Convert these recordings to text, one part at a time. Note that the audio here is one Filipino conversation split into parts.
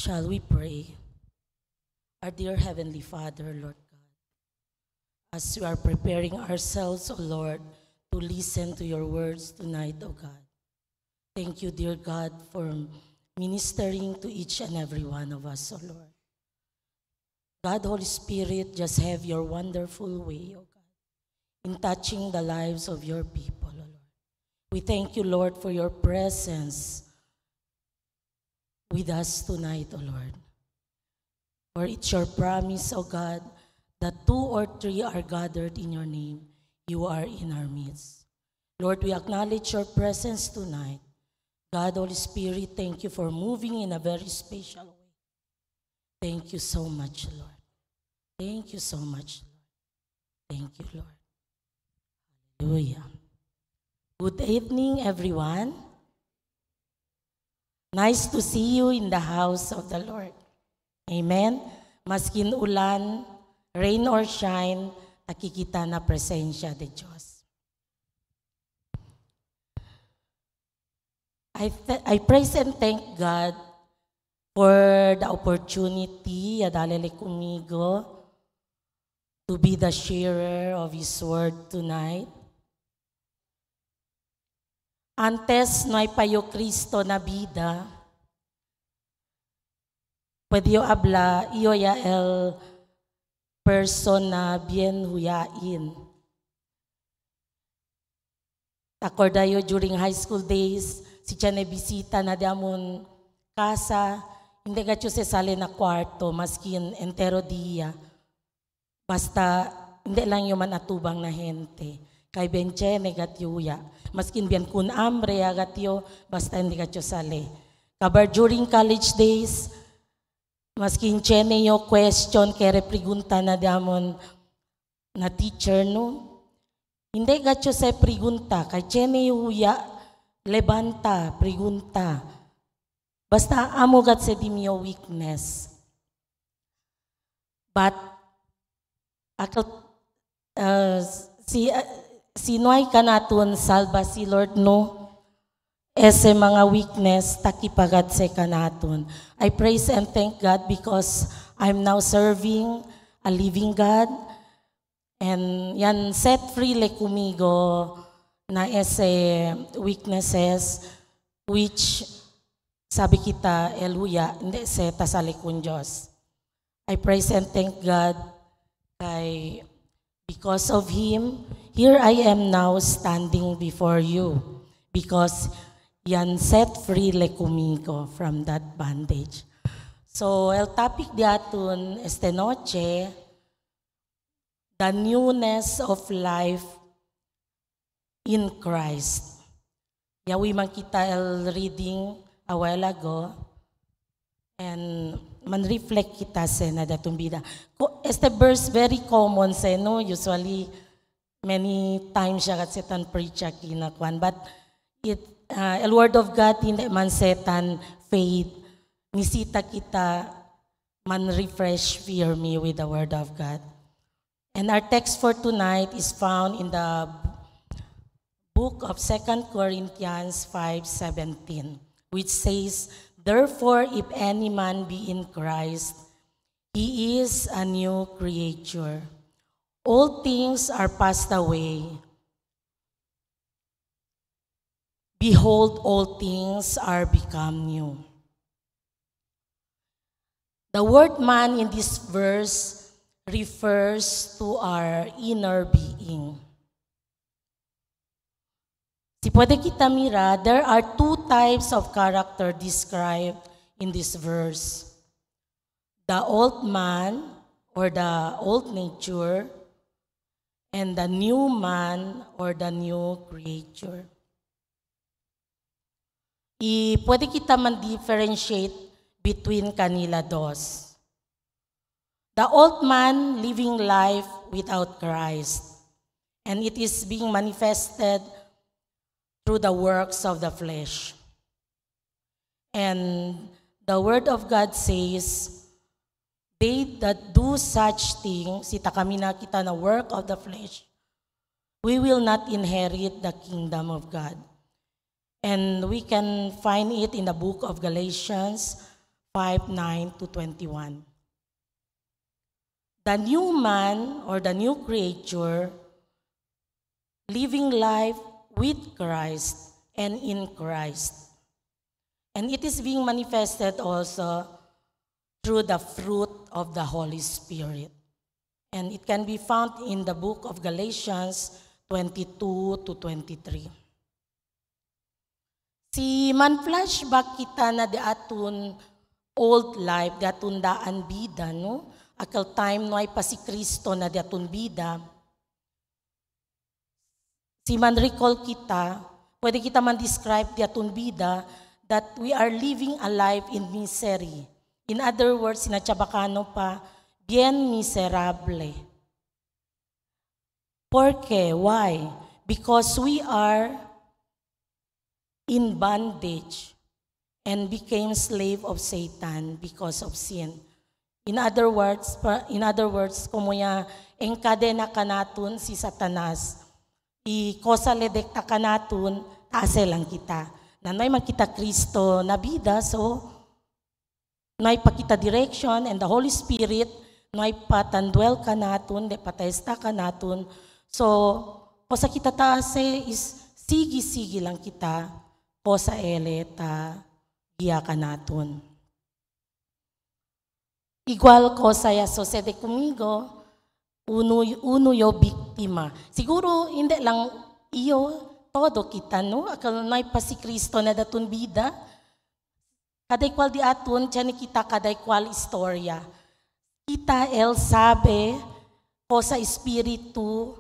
Shall we pray? Our dear Heavenly Father, Lord God, as we are preparing ourselves, O Lord, to listen to your words tonight, O God. Thank you, dear God, for ministering to each and every one of us, O Lord. God, Holy Spirit, just have your wonderful way, O God, in touching the lives of your people, O Lord. We thank you, Lord, for your presence with us tonight, O Lord. For it's your promise, O God, that 2 or 3 are gathered in your name, you are in our midst. Lord, we acknowledge your presence tonight. God, Holy Spirit, thank you for moving in a very special way. Thank you so much, Lord. Thank you so much, Lord. Thank you, Lord. Hallelujah. Good evening, everyone. Nice to see you in the house of the Lord. Amen. Maskin ulan, rain or shine, nakikita na presensya de Diyos. I praise and thank God for the opportunity, adalele kumigo, to be the sharer of His word tonight. Antes no hay payo Cristo na vida, pwede yo habla, iyo ya el persona bien huyain. Acorda yo during high school days, si Chane bisita na damon casa, hindi ka se sale na kwarto, maskin entero dia. Basta hindi lang yung manatubang na gente. Kay benche negatyoya. Maskin bien kun hambre agatyo, basta hindi ka sale. Kabar during college days, maskin chene yo question kere pregunta na damon na teacher no. Hindi ka sa pregunta, kay chene huya levanta pregunta. Basta amo gat sa dimyo weakness. But sinoy ka naton salba si Lord no, ese mga weakness takipagat sa kanaton. I praise and thank God because I'm now serving a living God, and yan set free le kumigo na ese weaknesses which sabi kita eluya hindi se tasali kun Diyos. I praise and thank God kay because of Him, here I am now standing before you because yan set free le kumigo from that bondage. So, el topic diaton esta noche, the newness of life in Christ. Yawi man kita el reading a while ago, and man-reflect kita sa na datong bida. Este verse very common sa no, usually many times siya kat setan preach kinakwan, but it el word of God hindi man setan faith, nisita kita man refresh fear me with the word of God. And our text for tonight is found in the book of 2 Corinthians 5:17, which says, "Therefore, if any man be in Christ, he is a new creature. All things are passed away. Behold, all things are become new." The word man in this verse refers to our inner being. Si pwede kita mira, there are 2 types of character described in this verse. The old man or the old nature, and the new man or the new creature. Pwede kita man differentiate between kanila dos. The old man living life without Christ, and it is being manifested through the works of the flesh. And the word of God says, they that do such things, sita kami nakita na work of the flesh, we will not inherit the kingdom of God. And we can find it in the book of Galatians 5:9-21. The new man or the new creature living life with Christ and in Christ. And it is being manifested also through the fruit of the Holy Spirit. And it can be found in the book of Galatians 22-23. Si man-flashback kita na di atun old life, di atun daan bida, no? Akal time no ay pa si Kristo na di atun bida. Si man-recall kita, pwede kita man-describe di atun bida that we are living a life in misery. In other words, sinachapakano pa, bien miserable. Porque, why? Because we are in bondage and became slave of Satan because of sin. In other words, kumuya engkadena kanatun si Satanas, ikosaledekta kanatun, taase lang kita. Nanay man kita Kristo na bida, so nay pakita direction and the Holy Spirit nay patandwel ka natun, de patesta ka natun. So, kosa kita taase is sigi-sigi lang kita, kosa ele ta giya ka natun. Igual kosa ya sucede kumigo, uno yo biktima. Siguro hindi lang iyo, todo kita, no? Akal nay pa si Kristo na datun bida, kaday kwal di atun, tiyan kita kaday kwal istorya. Kita el sabe, ko sa espiritu,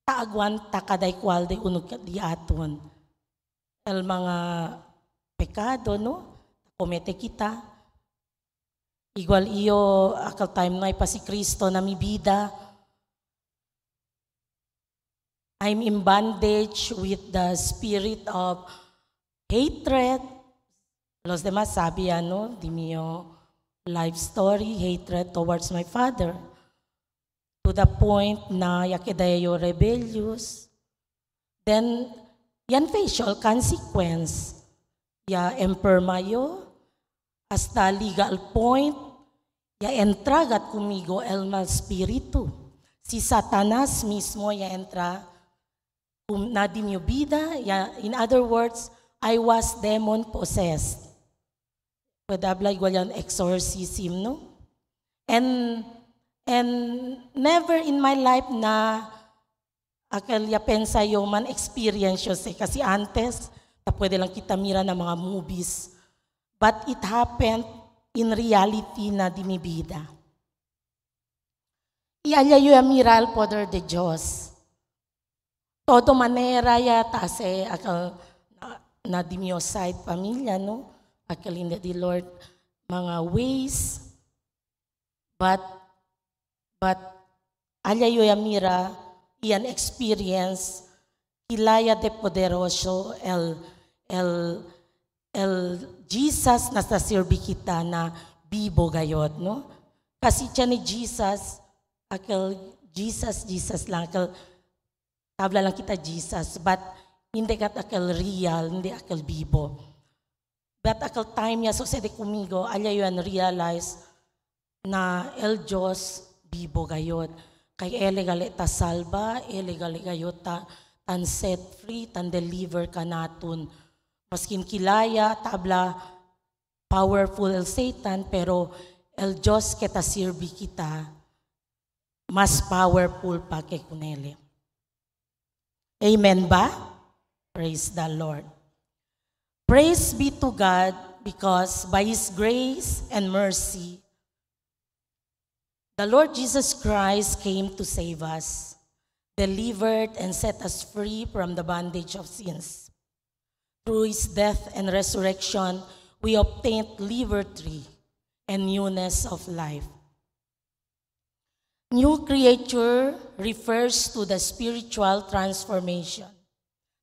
taagwan ta kaday kwal di unod di atun. El mga pekado, no? Komete kita. Igual iyo, akal time na pa si Kristo na mi bida. I'm in bondage with the spirit of hatred. Los demás sabi ano, di mio life story, hatred towards my father. To the point na yakedayo rebellious. Then, yan facial consequence. Ya empermayo, hasta legal point, ya entragat kumigo el mal spiritu. Si Satanas mismo ya entra na di mio vida, ya, in other words, I was demon possessed. Pwede abla igual yan exorcism, no? And never in my life na akal ya pensa yo man experience yo kasi antes ta pwede lang kita mira na mga movies. But it happened in reality na di mi vida. Ialya yo amiral poder de Diyos. Todo manera ya tase akal na di mio side pamilya, no? Akal hindi di Lord mga ways. But alya yo amira iyan experience hilaya de poderoso el Jesus na sa sirbi kita na bibo gayod, no? Kasi siya ni Jesus, akal Jesus lang, akal tabla lang kita Jesus, but hindi kat akal real, hindi akal bibo. But akal time niya, so sede kumigo, alya yun realize na el Diyos bibo gayod. Kay ele gali ta salba, ele gali gayod ta tan set free, tan deliver ka natun. Maskin kilaya, tabla powerful el Satan, pero el Diyos kita sirbi kita, mas powerful pa kay kunele. Amen ba? Praise the Lord. Praise be to God because by His grace and mercy, the Lord Jesus Christ came to save us, delivered and set us free from the bondage of sins. Through His death and resurrection, we obtained liberty and newness of life. New creature refers to the spiritual transformation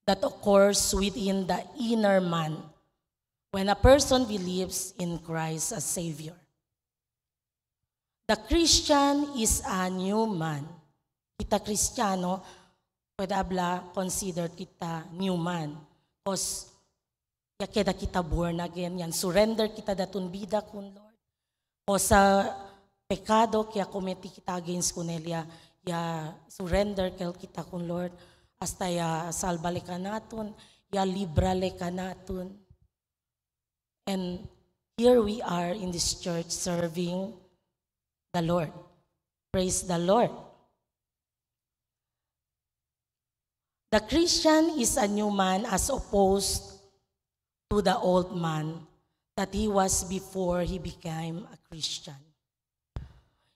that occurs within the inner man when a person believes in Christ as Savior. The Christian is a new man. Kita Kristiyano, pwede abla, consider kita new man. Because, yakeda kita born again, yan, surrender kita datun bida kun Lord. o sa pekado kaya kometi kita against kunelya ya surrender kel kita kun Lord hasta ya salbale ka naton ya librale ka naton. And here we are in this church serving the Lord. Praise the Lord. The Christian is a new man as opposed to the old man that he was before he became a Christian.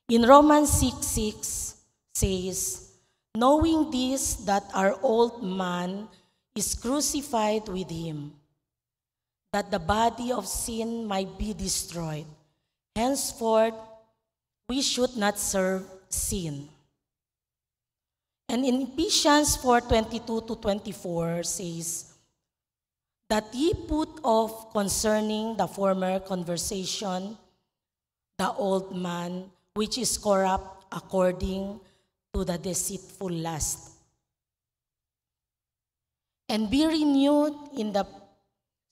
In Romans 6:6 says, knowing this, that our old man is crucified with him, that the body of sin might be destroyed. Henceforth, we should not serve sin. And in Ephesians 4:22-24 says, that ye put off concerning the former conversation, the old man, which is corrupt according to the deceitful lust, and be renewed in the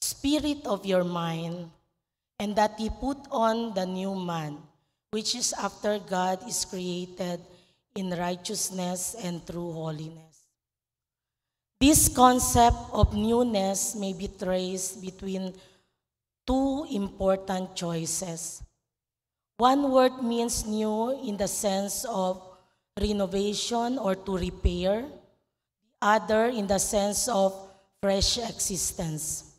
spirit of your mind, and that ye put on the new man, which is after God is created in righteousness and true holiness. This concept of newness may be traced between two important choices. One word means new in the sense of renovation or to repair, the other in the sense of fresh existence.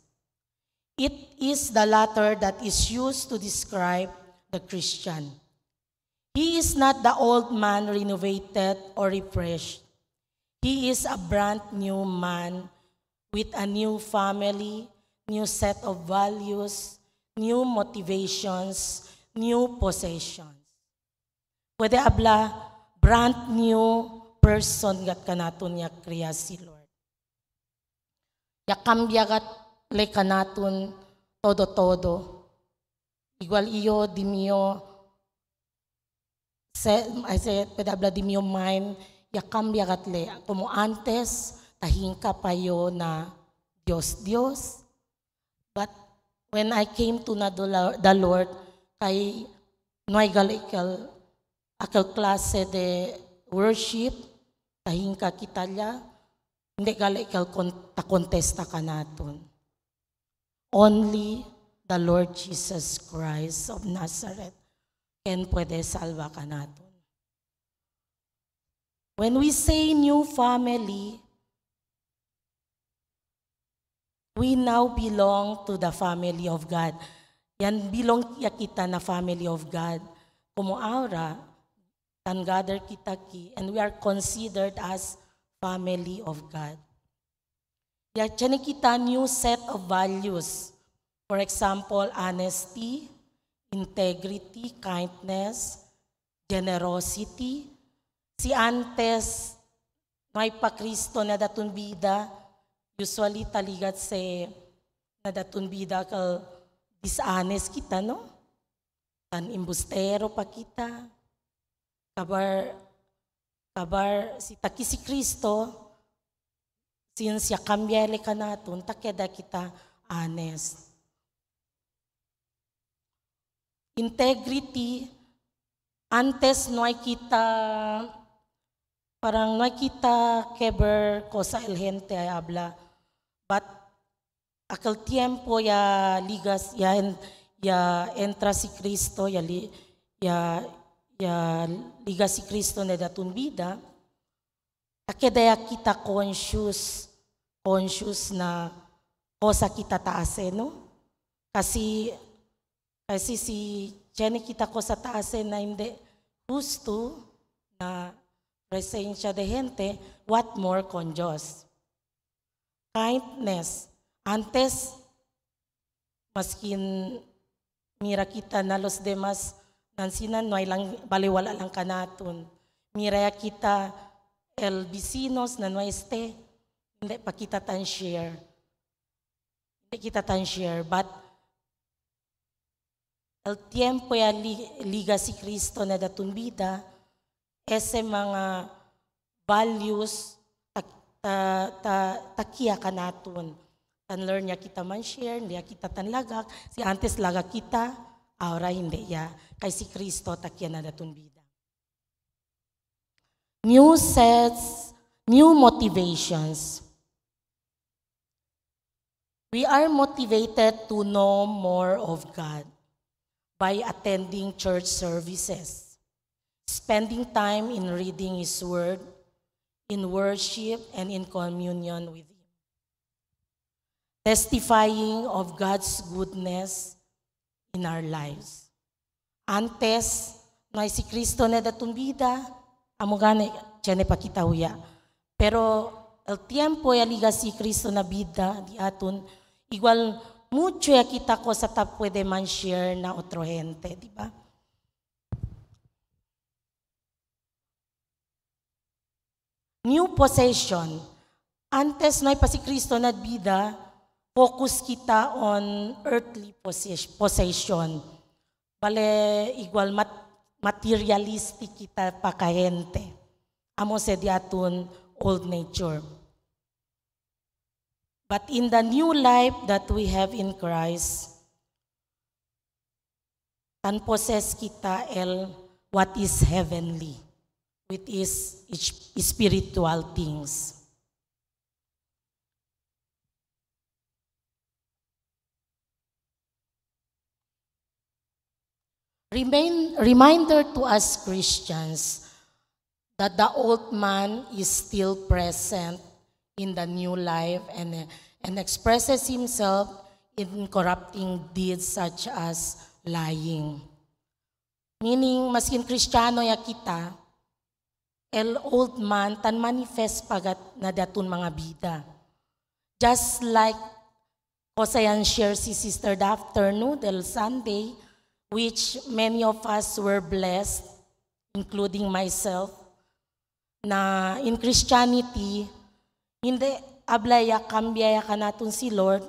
It is the latter that is used to describe the Christian. He is not the old man renovated or refreshed. He is a brand new man with a new family, new set of values, new motivations, new possessions. Pwede abla, brand new person gat kanaton ya kriya si Lord. Ya kambya gat le kanaton todo-todo. Igual iyo di mio pwede abla di mio mind ya kambya gat le. Como antes, tahingka payo na Diyos. But when I came to na the Lord, kay noy galikal akal klase de worship, tahingka kita liya, hindi galikal kontesta ka naton. Only the Lord Jesus Christ of Nazareth can pwede salva ka naton. When we say new family, we now belong to the family of God. Yan bilong ya kita na family of God. Como aura, tan gather kita ki, and we are considered as family of God. Ya tiyan kita new set of values. For example, honesty, integrity, kindness, generosity. Si antes, may pa Kristo na datun bida, usually taligat se na datun bida kal dishonest kita, no? Tan imbustero pa kita. Kabar si taki si Kristo, since ya kambyele ka naton, takeda kita honest. Integrity, antes noy kita parang nakita keber ko sa el gente ay habla. But aquel tiempo ya ligas ya entra si Cristo ya liga si Cristo na datun bida. Takeda kita conscious na kosa kita taase, no? Kasi si Jenny kita ko sa taase na hindi gusto na presensya de gente, what more con Diyos. Kindness. Antes, maskin mira kita na los demás nansinan, no ay lang, baliwala lang kanaton. Mira kita el vecinos na no este, hindi pa kita tan share. Hindi kita tan share, but el tiempo ya liga si Kristo na datun bida, ese mga values takia ka naton. Tan learn niya kita man share, niya kita tan lagak. Si antes lagak kita, Aura hindi ya. Kay si Kristo takyan na datun bida. New sets, new motivations. We are motivated to know more of God by attending church services, spending time in reading His Word, in worship, and in communion with Him. Testifying of God's goodness in our lives. Antes, na si Kristo na datun bida, amo gani, tiyan pakita huya. Pero, el tiempo ya liga si Kristo na bida, di atun, igual, mucho ya kita ko sa ta pwede man share na otro gente, di ba? New possession. Antes na pa si Kristo na bida, focus kita on earthly possession. Bale, igual materialistic kita pa kahente. Amo se diatun old nature. But in the new life that we have in Christ, tan possess kita what is heavenly, which is spiritual things. Reminder to us Christians that the old man is still present in the new life and expresses himself in corrupting deeds such as lying. Meaning, maskin Kristiyano ya kita, old man tan manifest pagat na datun mga bida. Just like Kosayan share si Sister Dafter no, del Sunday, which many of us were blessed, including myself, na in Christianity, hindi ablaya kambyaya ka natin si Lord,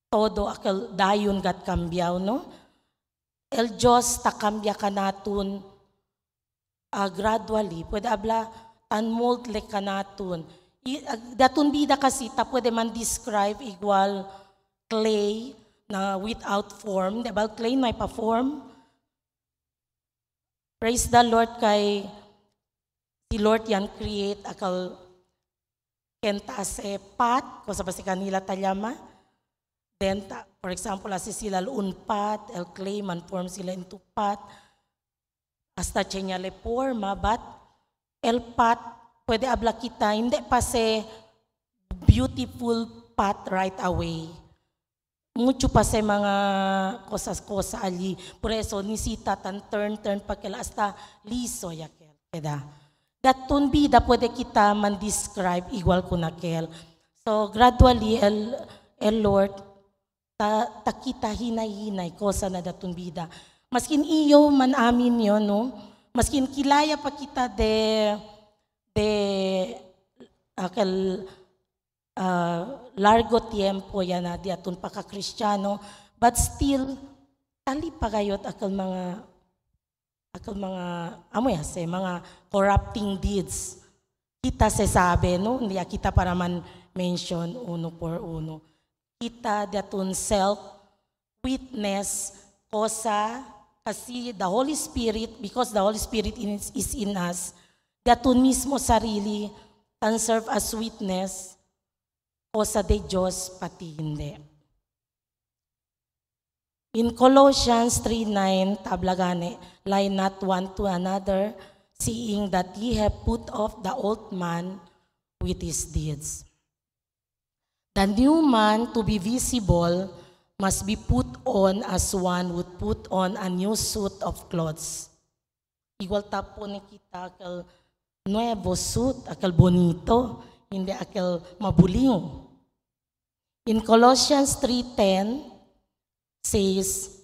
todo akal dayon gat kambyaw, no? El Diyos takambya ka natin gradually, pwede abla tanmold le ka natin. Datun bida kasi, ta pwede man describe igual clay, na without form, diba? Clay may pa-form. Praise the Lord kay si Lord yan create akal kenta se pat, kung sa basi kanila talyama. Then, for example, asi sila unpat, el clay man form sila into pat. Hasta chinya le forma, but el pat, pwede abla kita, hindi pa se beautiful pat right away. Mucho pa sa mga kosas-kosa ali. Por eso, nisita tan turn pa kila hasta liso yakel. Keda. Datun bida pwede kita man describe igual ko na kel. So, gradually, el Lord, ta kita hinay-hinay kosa na datun bida. Maskin iyo man amin yon, no? Maskin kilaya pa kita akal largo tiempo yan na di atun pa ka Kristiyano, but still tali pa kayot akal mga mga corrupting deeds. Kita se sabe, no? Hindi kita para man mention uno por uno. Kita datun self witness kosa kasi the Holy Spirit, because the Holy Spirit is in us, datun mismo sarili tan serve as witness kosa de Diyos pati hindi. In Colossians 3:9, tablagane, lie not one to another, seeing that ye have put off the old man with his deeds. The new man to be visible must be put on as one would put on a new suit of clothes. Igual tapo ni kita akal nuevo suit, akal bonito, hindi akal mabuling. In Colossians 3:10 says,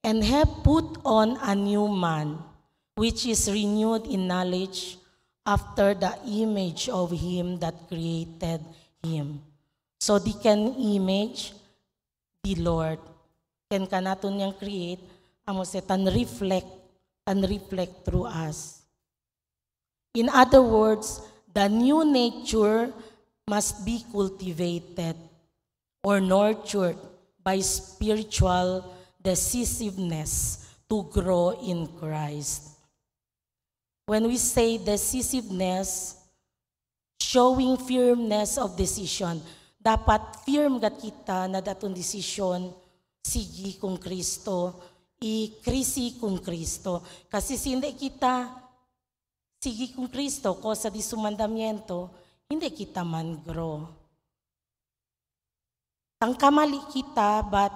and have put on a new man, which is renewed in knowledge after the image of him that created him. So di can image the Lord. Ken kanaton niyang create, amo se tan reflect through us. In other words, the new nature must be cultivated or nurtured by spiritual decisiveness to grow in Christ. When we say decisiveness, showing firmness of decision, dapat firm gat kita na datong desisyon, sige kung Kristo, ikrisi kung Kristo. Kasi hindi kita sige kung Kristo, ko sa disumandamiento, hindi kita man grow. Tangkamali kita, but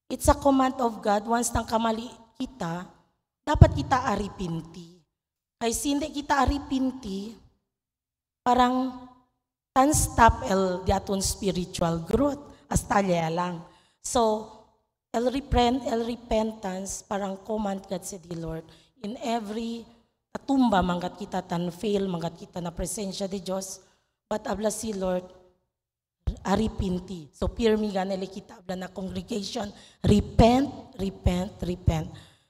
it's a command of God. Once tangkamali kita, dapat kita aripinti. Kasi hindi kita aripinti, parang stop di aton spiritual growth. Hasta lang. So, el repentance, parang command God sa the Lord. In every tatumba, manggat kita tan fail, manggat kita na presensya di Diyos, but abla si Lord, aripinti. So, pirmi ganili kita abla na congregation, repent.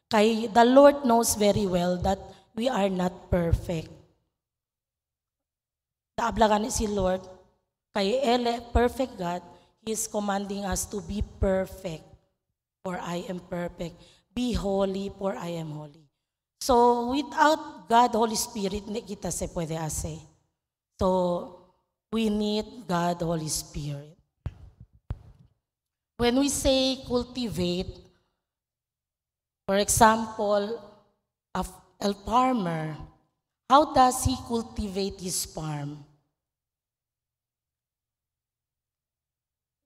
Kay the Lord knows very well that we are not perfect. Abla gani si Lord, kay perfect God, He is commanding us to be perfect, for I am perfect. Be holy, for I am holy. So, without God, Holy Spirit, hindi kita se pwede ase. So, we need God, Holy Spirit. When we say cultivate, for example, a farmer, how does he cultivate his farm?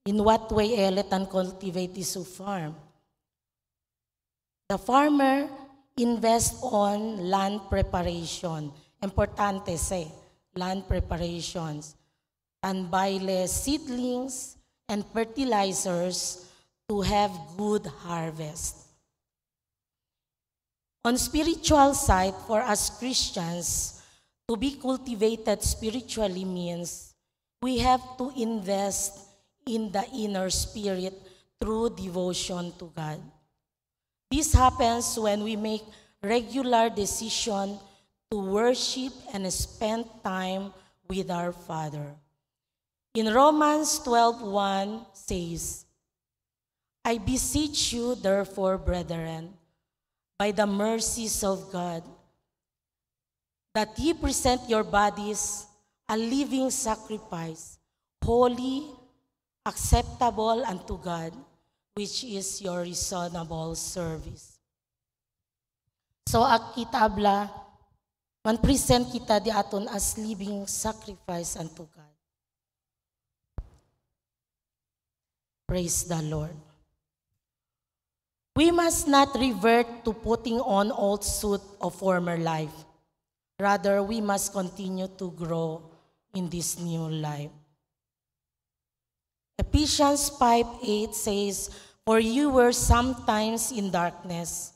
In what way Eletan cultivate his farm? The farmer invests on land preparation. Importante land preparations. And buy seedlings and fertilizers to have good harvest. On spiritual side, for us Christians, to be cultivated spiritually means we have to invest in the inner spirit through devotion to God. This happens when we make regular decision to worship and spend time with our Father. In Romans 12:1 says, I beseech you, therefore, brethren, by the mercies of God, that ye present your bodies a living sacrifice, holy, acceptable unto God, which is your reasonable service. So, kita abla, man present kita di aton as living sacrifice unto God. Praise the Lord. We must not revert to putting on old suit of former life. Rather, we must continue to grow in this new life. Ephesians 5:8 says, For you were sometimes in darkness,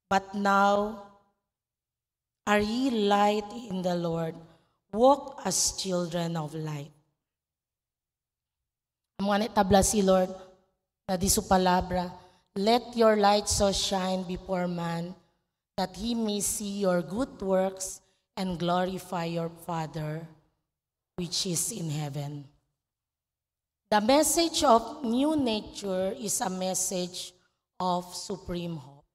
but now are ye light in the Lord. Walk as children of light. Mga tabla si Lord, na di su palabra, let your light so shine before man, that he may see your good works and glorify your Father, which is in heaven. The message of new nature is a message of supreme hope.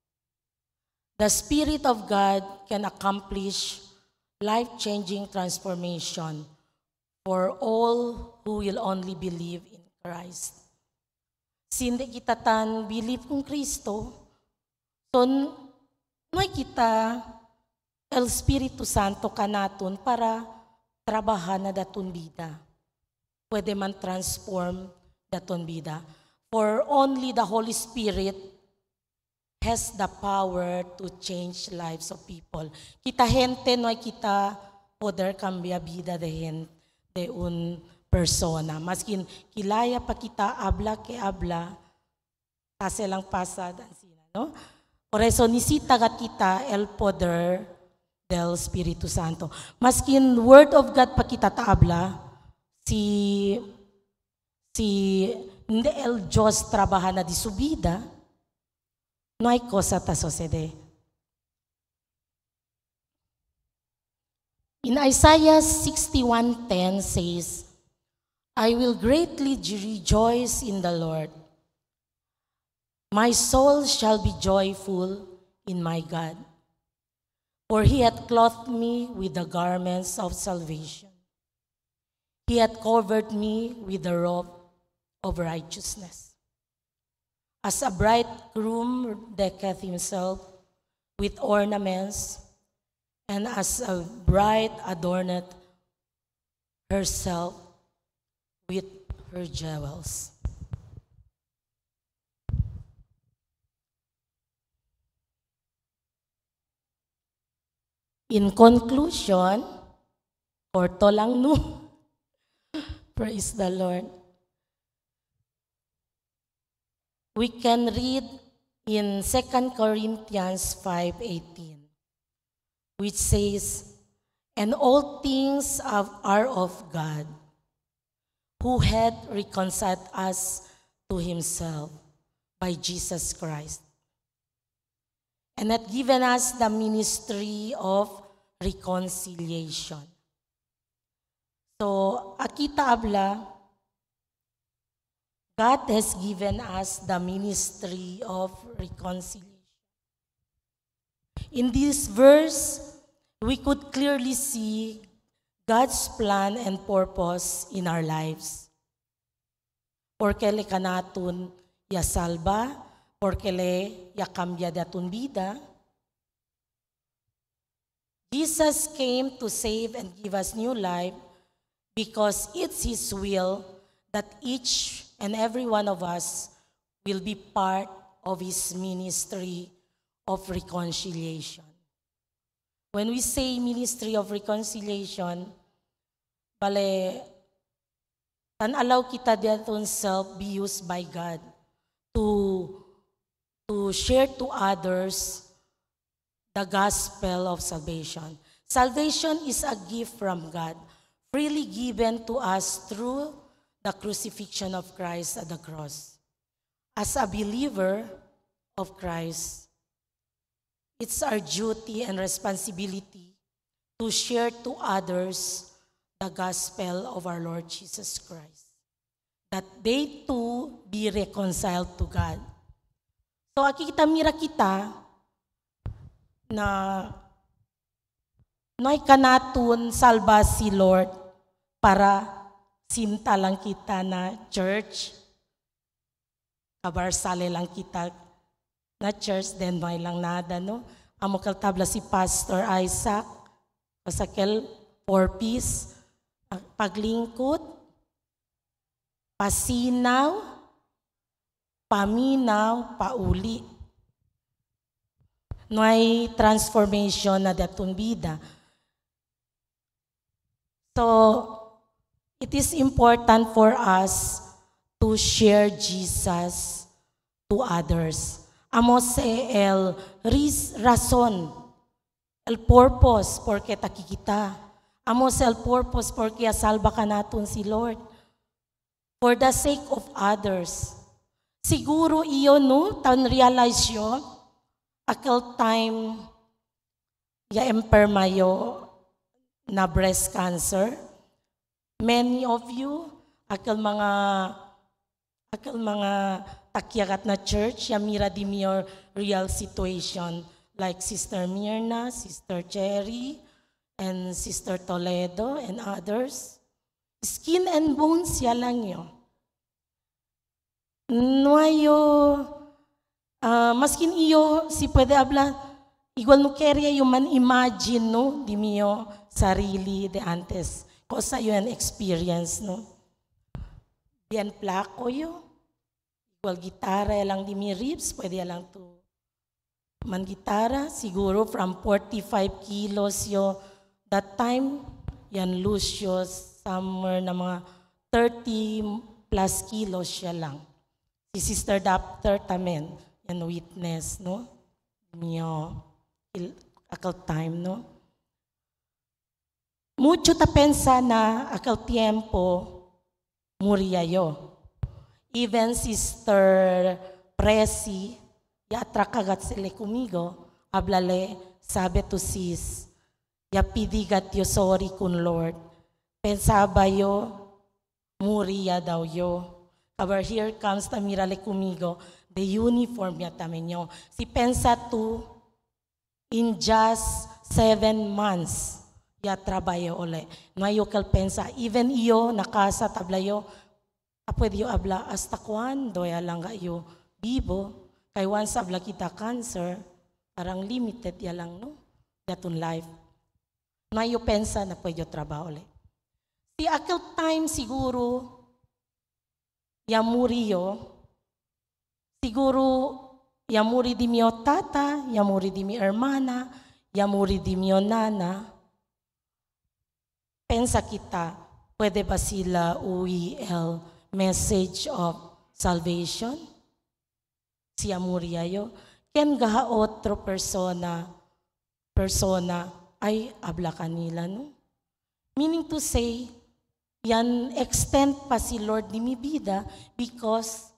The Spirit of God can accomplish life-changing transformation for all who will only believe in Christ. Sindi kita tan believe kung Kristo, so noy kita el Espiritu Santo kanaton para trabahan na daton bida. Pwede man transform daton bida. For only the Holy Spirit has the power to change lives of people. Kita gente noy kita poder cambia vida de un persona. Maskin kilaya pa kita habla que habla, kasi lang pasad, no? Por eso nisita kita el poder del Espiritu Santo. Maskin word of God pa kita taabla, si hindi el Diyos trabaha na di subida, no hay cosa ta sucede. In Isaiah 61:10 says, I will greatly rejoice in the Lord. My soul shall be joyful in my God, for he hath clothed me with the garments of salvation. He hath covered me with the robe of righteousness. As a bridegroom decketh himself with ornaments, and as a bride adorneth herself with her jewels. In conclusion, orto lang no. Praise the Lord. We can read in 2 Corinthians 5:18, which says, "And all things are of God, who had reconciled us to himself by Jesus Christ, and hath given us the ministry of reconciliation." So, akita abla, God has given us the ministry of reconciliation. In this verse, we could clearly see God's plan and purpose in our lives. Porque le kanatun ya salba, porque le ya cambia datun vida. Jesus came to save and give us new life because it's His will that each and every one of us will be part of His ministry of reconciliation. When we say ministry of reconciliation, bale, allow kita daton self be used by God to share to others the gospel of salvation. Salvation is a gift from God, freely given to us through the crucifixion of Christ at the cross. As a believer of Christ, it's our duty and responsibility to share to others the gospel of our Lord Jesus Christ, that they too be reconciled to God. So, kita mira kita na noy kanatun salba si Lord para sinta lang kita na church, kabarsale lang kita na church, then may lang nada, no? Amokal tabla si Pastor Isaac, pasakel 4 piece, paglingkod, pasinaw, paminaw, pauli. May transformation na datun bida. So, it is important for us to share Jesus to others. Amos el razón, el purpose porque takikita. Amos el purpose porque asalba ka naton si Lord. For the sake of others. Siguro iyon, no, tan realize yo, akal time ya mayo na breast cancer. Many of you, akal mga takyakat na church, mira di your real situation, like Sister Mirna, Sister Cherry, and Sister Toledo, and others. Skin and bones, ya lang yo. Nuayo, maskin iyo, si pwede habla, igual no kerya yung man imagine, no, di mio sarili de antes. Cosa yun experience, no? Bien plako yo. Igual gitara lang di mi ribs, pwede lang to. Man gitara, siguro from 45 kilos yo. That time, yan lose yo somewhere na mga 30 plus kilos siya lang. Si Sister Doctor tamen, yan witness, no? Mio, akal time, no? Mucho ta pensa na akal tiempo muriya yo. Even Sister Presi, yatra kagat sila kumigo, ablale, sabi to sis, ya pidigat yo sorry kun Lord. Pensaba yo, Muria daw yo. Kabar here comes tamirale kumigo, the uniform ya taminyo. Si pensa tu, in just 7 months, ya trabayo ole. Nuayo kal pensa, even iyo, nakasa tablayo, pwede yo abla, hasta cuando ya lang yo bibo, kay once abla kita cancer, parang limited ya lang, no? Datun life. Nuayo pensa na pwede yo trabaho ole. Si akil time siguro, ya muriyo, siguro ya muri di mio tata, ya muri di mi hermana, ya muri di mio nana. Pensa kita, pwede ba sila UEL message of salvation? Siya muriya yo. Ken gaha otro persona ay abla kanila, no? Meaning to say, yan extend pa si Lord di mi vida because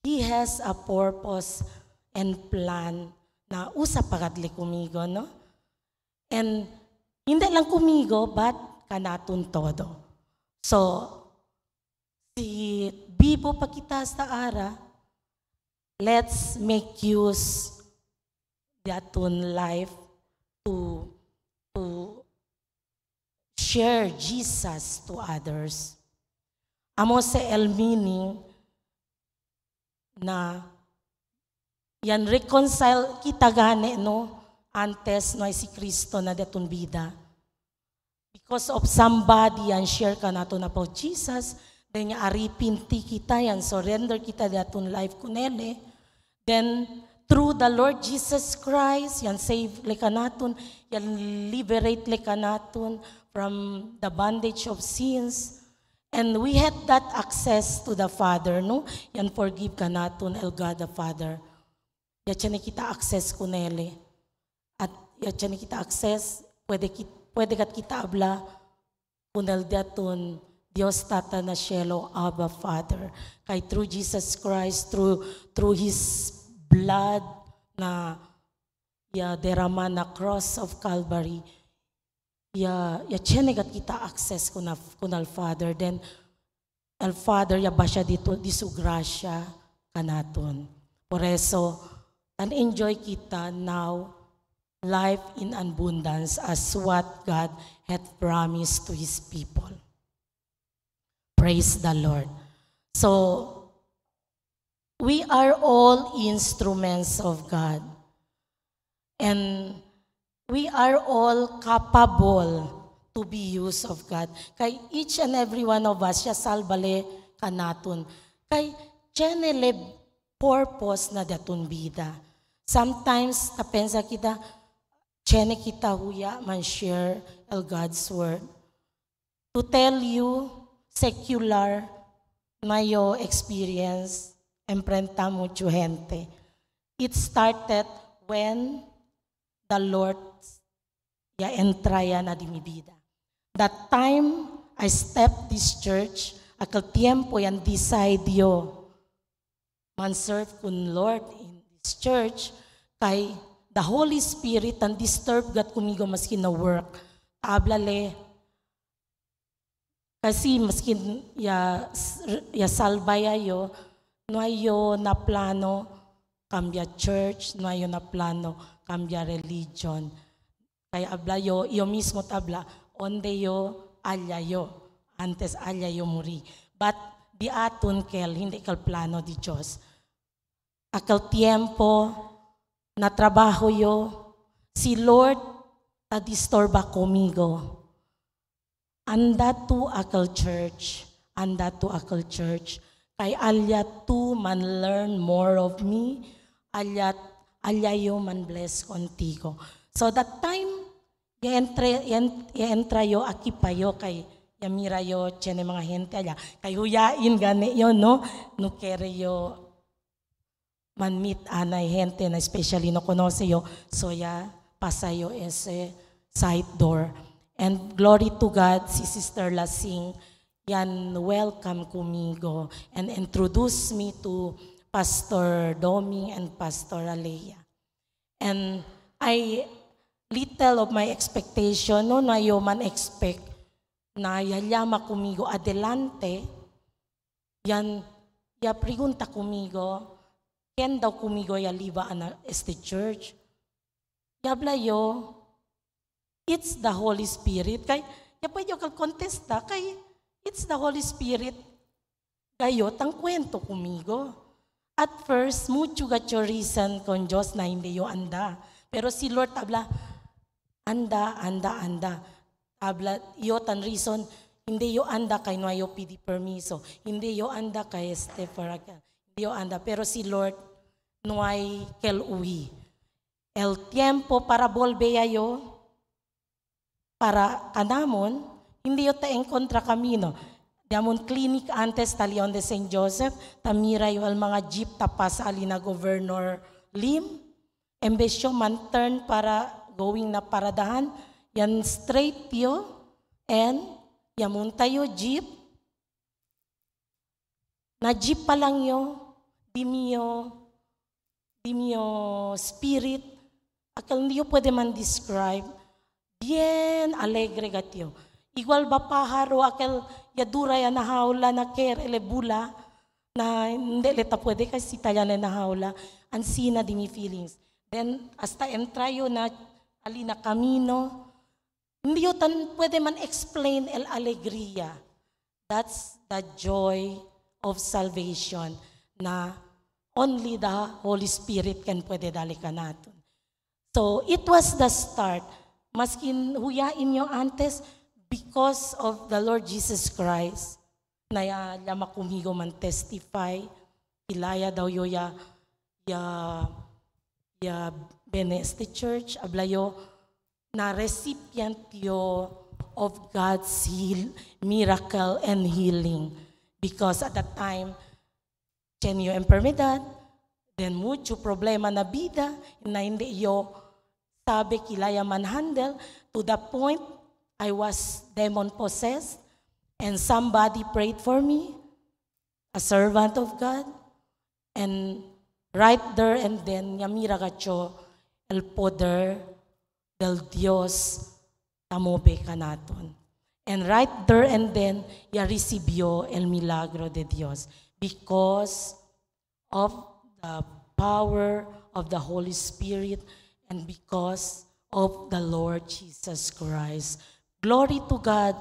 He has a purpose and plan na usa pagadli kumigo, no? And hindi lang kumigo, but kanatun todo. So, si bibo pa kita sa ara, let's make use datun life to share Jesus to others. Amo sa meaning na yan reconcile kita gane, no? Antes no si Kristo na datun bida. Because of somebody yan share ka nato na po Jesus, then yung aripinti kita yan, surrender kita datun life kunele, then through the Lord Jesus Christ, yan save leka naton, yan liberate leka naton from the bondage of sins. And we had that access to the Father, no? Yan forgive ka naton, El God the Father. Yan kita access kunele. At yan kita access, pwede kat kita abla, kunel daton, Dios Tata na Cielo, Abba Father. Kay through Jesus Christ, through His blood na derama na cross of Calvary, tiyanegat kita access kunal Father. Then, El Father, basya dito, disograsya kanaton. Por eso, enjoy kita now, life in abundance as what God had promised to His people. Praise the Lord. So, we are all instruments of God. And we are all capable to be used of God. Kay each and every one of us, siya salbale kanaton. Kay chenele purpose na datun bida. Sometimes, napensa kita, chene kita huya man share el God's word. To tell you, secular, mayo experience, emprenta mucho gente. It started when the Lord entraya na di mi vida. That time I stepped this church, akal tiempo yan decide yo man serve kun Lord in this church, kay the Holy Spirit and disturb gat kumigo maskin na work. Ablale, kasi maskin ya salbaya yo, no ayo na plano cambia church, no ayo na plano cambia religion. Kaya abla yo mismo tabla, onde yo alya yo, antes alya yo muri. But di atun kel, hindi kal plano di Diyos. Akal tiempo na trabaho yo, si Lord ta disturba komigo. Anda to akal church, kay alya to man learn more of me, alya yo man bless contigo. So that time, entra yo, akipa yo, kay yamira yo, tiene mga gente alya, kay huyain gani yo, no? No kere yo, man meet anay gente na especially no conoce yo, so pasa yo ese side door. And glory to God, si Sister Lasing, yan welcome kumigo and introduce me to Pastor Domi and Pastor Alea. And little of my expectation, no, na yo man expect na yayama kumigo adelante, yan, ya pregunta comigo, ken daw comigo ya liba ana este church. Ya blayo, it's the Holy Spirit. Kay, ya pwede kag contesta, kay it's the Holy Spirit. Kayo, tang kwento comigo. At first, mucho gacho reason con Diyos na hindi yo anda. Pero si Lord tabla, anda. Tabla, yo tan reason, hindi yo anda kay no yo pidi permiso. Hindi yo anda kay este para hindi yo anda. Pero si Lord, no hay kel uwi. El tiempo para volver yo, para kanamon, hindi yo ta encontra camino. Diamond clinic antes talion de St. Joseph, tamira yo al mga jeep tapas ali na Governor Lim. Embes yo man turn para going na paradahan, yan straight yo, and yamun tayo jeep. Na jeep pa lang yo, di mio spirit, akal hindi yo pwede man describe, bien alegre gatyo. Igual ba paharo, akal yadura ya nahaula na ker elebula, na hindi leta pwede kasi talyan na nahaula, ansina di mi feelings. Then, hasta entrayo na alina camino, hindi yo tan pwede man explain el alegría. That's the joy of salvation na only the Holy Spirit can pwede dali ka natin. So, it was the start. Maskin huyain nyo antes, because of the Lord Jesus Christ, na lama kumigo man testify, ilaya daw yo ya Beneste Church, ablayo, na recipient yo of God's miracle and healing. Because at that time, tenyo enfermedad, then mucho problema na vida, na hindi yo sabi kilaya man handle, to the point I was demon possessed, and somebody prayed for me, a servant of God, and right there and then, yamira gacho el poder del Dios tamobe kanaton. And right there and then, ya recibió el milagro de Dios because of the power of the Holy Spirit and because of the Lord Jesus Christ. Glory to God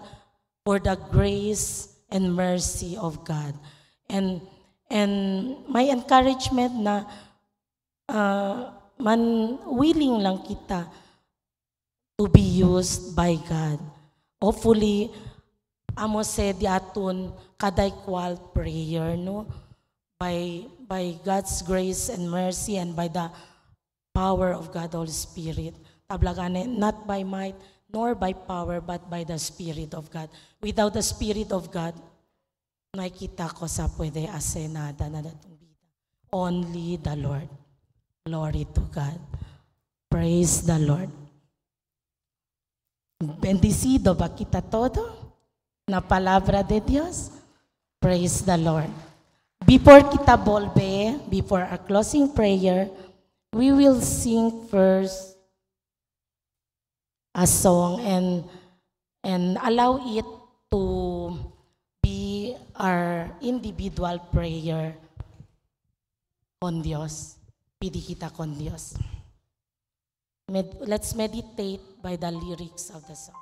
for the grace and mercy of God. And my encouragement na man willing lang kita to be used by God. Hopefully, amo se di aton kaday kwal prayer, no? By God's grace and mercy and by the power of God, Holy Spirit. Tablagane, not by might, nor by power, but by the Spirit of God. Without the Spirit of God, nakikita ko sa pwede asenada na datong vida. Only the Lord. Glory to God. Praise the Lord. Bendecido ba kita todo na palabra de Dios? Praise the Lord. Before kita volve, before our closing prayer, we will sing first a song and allow it to be our individual prayer con Dios. Pidi kita con Dios. Let's meditate by the lyrics of the song.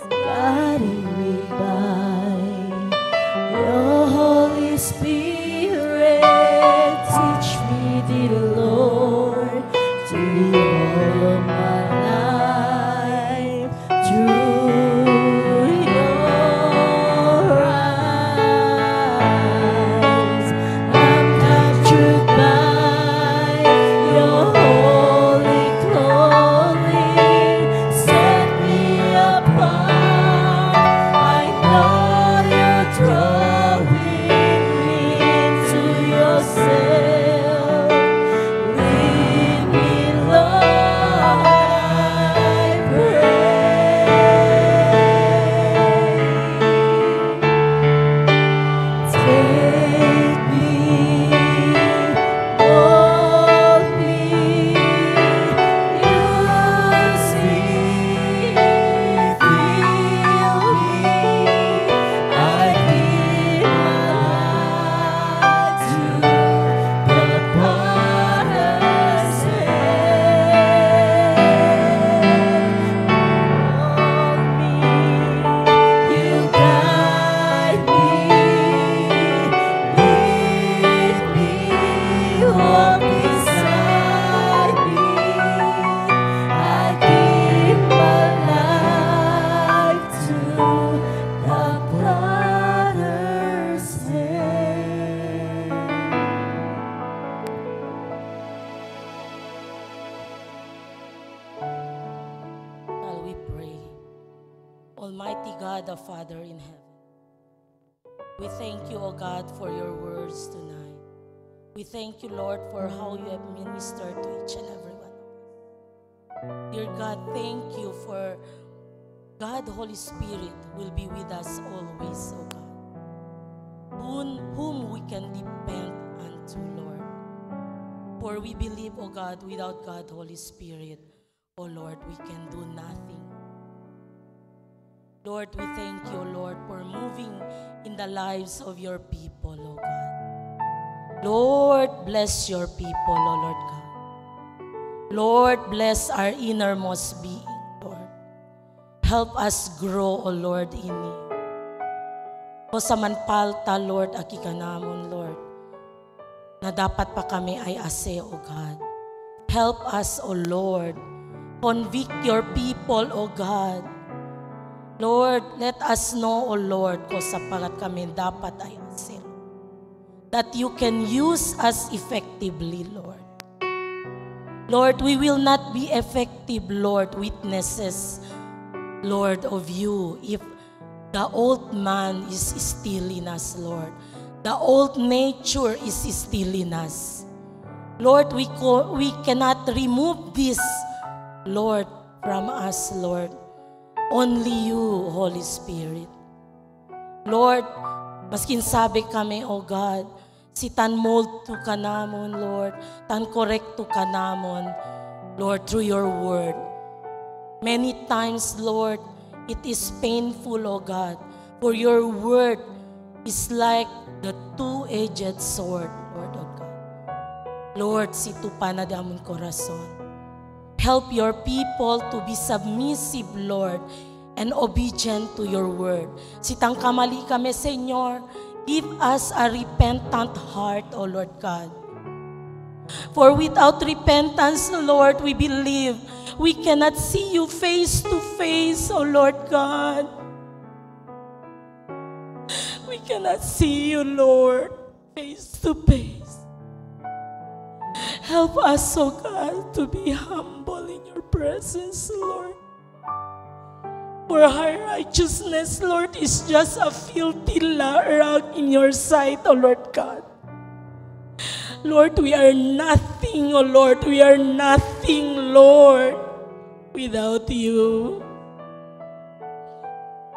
guiding me by your Holy Spirit. Teach me, dear Lord, to live all of my life through your eyes. I'm captured by your holy clothing. Set me apart. I know you're drawing me into yourself. Lead me, Lord, I pray. Take me, hold me, use me, feel me. I give my life to the potter's hand. Hold me, you guide me, lead me, walk beside me. I give my life to the potter's hand. Shall we pray? Almighty God, the Father in heaven, we thank you, O God, for your words tonight. We thank you, Lord, for how you have ministered to each and every one of us. Dear God, thank you for God, the Holy Spirit will be with us always, O God, whom we can depend unto, Lord. For we believe, O God, without God, Holy Spirit, O Lord, we can do nothing. Lord, we thank you, Lord, for moving in the lives of your people, O God. Lord, bless your people, O Lord God. Lord, bless our innermost being, Lord. Help us grow, O Lord, in you. O sa manpalta, Lord, aki ka namon, Lord, na dapat pa kami ay ase, O God. Help us, O Lord. Convict your people, O God. Lord, let us know, O Lord, kung sapagat kami dapat ay ase, that you can use us effectively, Lord. Lord, we will not be effective, Lord, witnesses, Lord, of you if the old man is still in us, Lord. The old nature is still in us. Lord, we cannot remove this, Lord, from us, Lord. Only you, Holy Spirit. Lord, maskin sabi kami, O God, si tan mold to ka namon, Lord, tan correct to ka namon, Lord, through your word. Many times, Lord, it is painful, O God, for your word is like the two-edged sword, Lord, O God. Lord, situ pa na damon korason. Help your people to be submissive, Lord, and obedient to your word. Sitang kamali kami, Senyor, give us a repentant heart, O Lord God. For without repentance, Lord, we believe we cannot see you face to face, O Lord God. We cannot see you, Lord, face to face. Help us, O God, to be humble in your presence, Lord. For our righteousness, Lord, is just a filthy rag in your sight, O Lord God. Lord, we are nothing, O Lord. We are nothing, Lord, without you.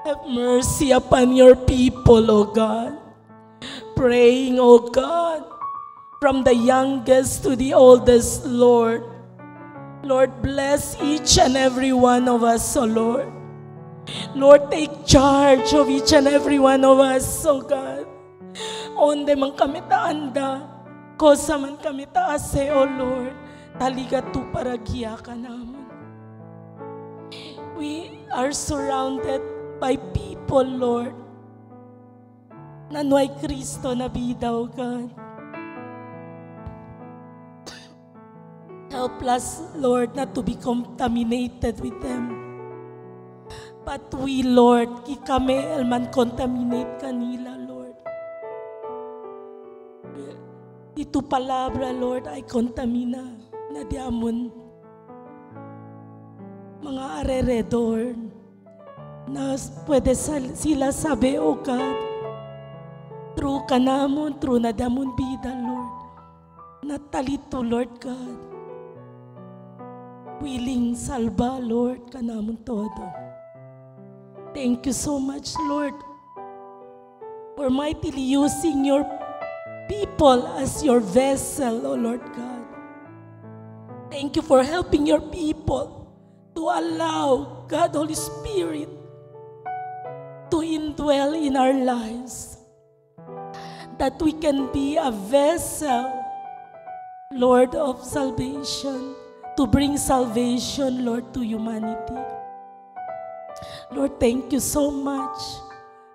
Have mercy upon your people, O God. Praying, O God, from the youngest to the oldest, Lord. Lord, bless each and every one of us, O Lord. Lord, take charge of each and every one of us, O God. Onde man kami taanda, kosa man kami taase, O Lord, taliga tu para giya ka naman. are surrounded by people, Lord, na nuay Kristo na vida, O God. Help us, Lord, not to be contaminated with them. But we, Lord, kami man contaminate kanila, Lord. Ito palabra, Lord, ay kontamina na diamon mga alrededor na pwede sila sabi, O God, true ka namon, true na damon bida, Lord. Natalito, Lord God. Willing salba, Lord, ka namon todo. Thank you so much, Lord, for mightily using your people as your vessel, O Lord God. Thank you for helping your people to allow God, Holy Spirit, to indwell in our lives, that we can be a vessel, Lord, of salvation, to bring salvation, Lord, to humanity. Lord, thank you so much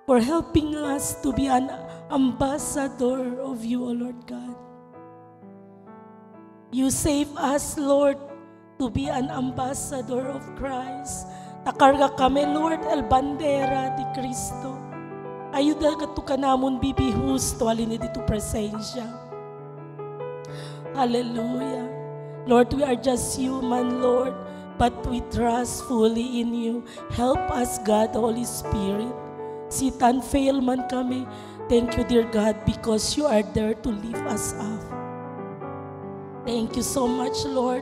for helping us to be an ambassador of you, O Lord God. You save us, Lord, to be an ambassador of Christ. Takarga kami, Lord, el bandera di Cristo. Ayuda ka to kanamon bibihus to halin dito presensya. Hallelujah. Lord, we are just human, Lord, but we trust fully in you. Help us, God, Holy Spirit. Sitan fail man kami. Thank you, dear God, because you are there to lift us up. Thank you so much, Lord,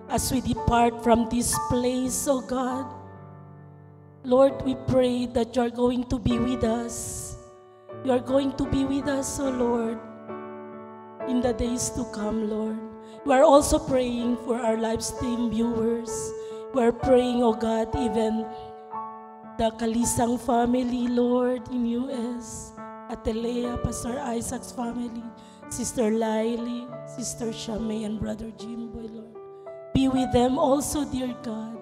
as we depart from this place, oh God. Lord, we pray that you are going to be with us. You are going to be with us, oh Lord, in the days to come, Lord. We are also praying for our live stream viewers. We are praying, oh God, even the Kalisang family, Lord, in U.S., Atelea, Pastor Isaac's family, Sister Laili, Sister Shamay, and Brother Jimboy, Lord. Be with them also, dear God.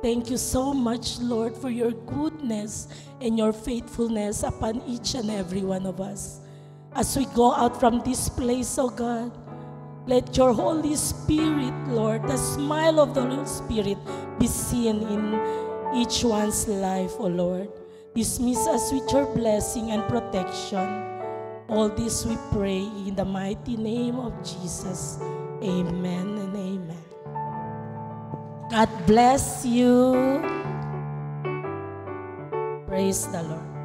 Thank you so much, Lord, for your goodness and your faithfulness upon each and every one of us. As we go out from this place, oh God, let your Holy Spirit, Lord, the smile of the Holy Spirit be seen in each one's life, O Lord. Dismiss us with your blessing and protection. All this we pray in the mighty name of Jesus. Amen and amen. God bless you. Praise the Lord.